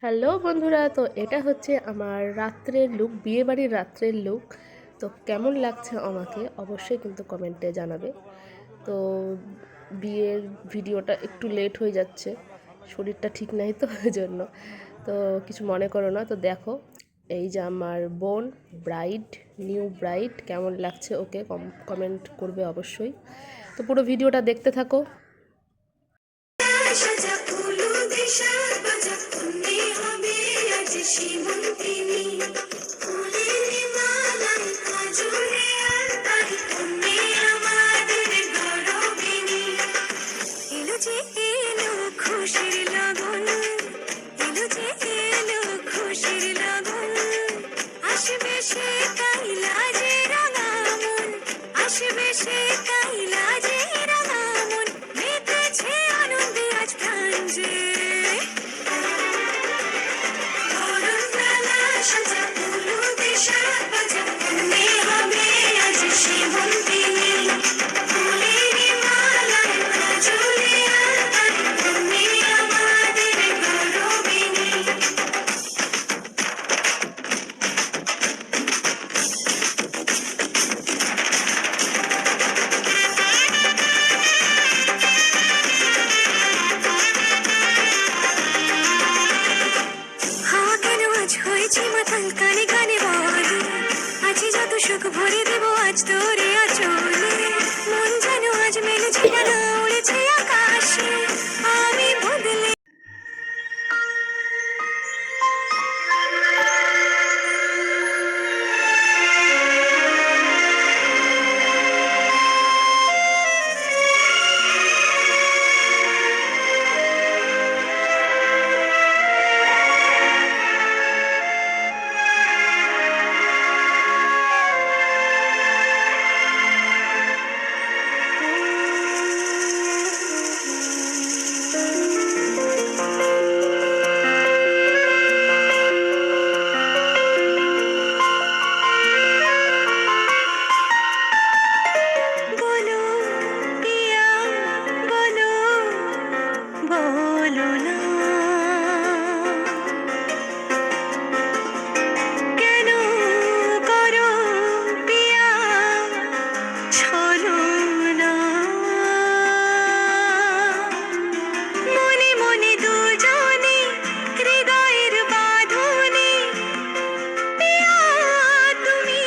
Hello বন্ধুরা, তো এটা হচ্ছে আমার রাত্রের লুক, বিয়েবাড়ির রাত্রের লুক। তো কেমন লাগছে আমাকে অবশ্যই কিন্তু কমেন্টে জানাবে। তো বিয়ের ভিডিওটা একটু লেট হয়ে যাচ্ছে, শরীরটা ঠিক নাই তো ওই জন্য। তো কিছু মনে করো না। তো দেখো, এই যে আমার বোন, ব্রাইড, নিউ ব্রাইড, কেমন লাগছে ওকে কমেন্ট করবে অবশ্যই। তো পুরো ভিডিওটা দেখতে থাকো। খুশির লগন এলো যে এলো খুশির লগন আসবে সে কাইলা যে রাঙামন আসবে সে কাইলা যে রাঙামন মেতেছে আনন্দে আজ প্রাণ যে করুণ বেলা সাজা ফুলু দিশা বাজা মনে হবে আজ সেবন্তিনী ফুলের মালায় কাজলে আলতায় তুমি আমাদের গৌরবিনী। হাওয়া কেন আজ হয়েছে মাতাল কানে কানে বলে আজ যত সুখ ভরে দেব আজ তোরে আচলে মন যেন আজ মেলেছে ডানা উড়েছে আকাশে আমি বদলে বলো পিয়া বলো বলো না কেন করো পিয়া ছলো না মনে মনে দুজনে হৃদয়ের বাঁধনে পিয়া তুমি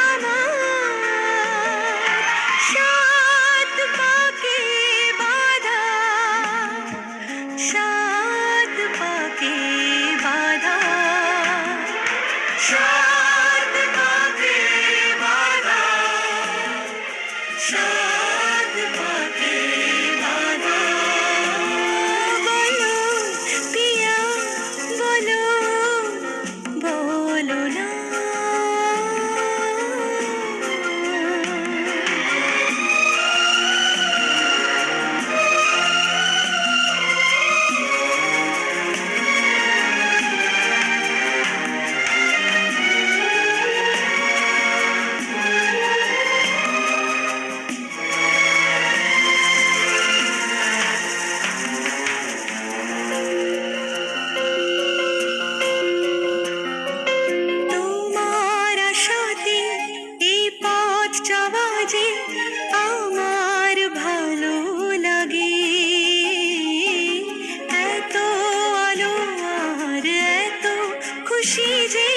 আমার সাত পাকে বাঁধা সাত পাকে বাঁধা সাত পাকে বাঁধা সাত পাকে বাঁধা বলো পিয়া বলো বলো না তোমার আশাতে এই পথ চলা যে আমার ভালো লাগে এত আলো আর এত খুশি যে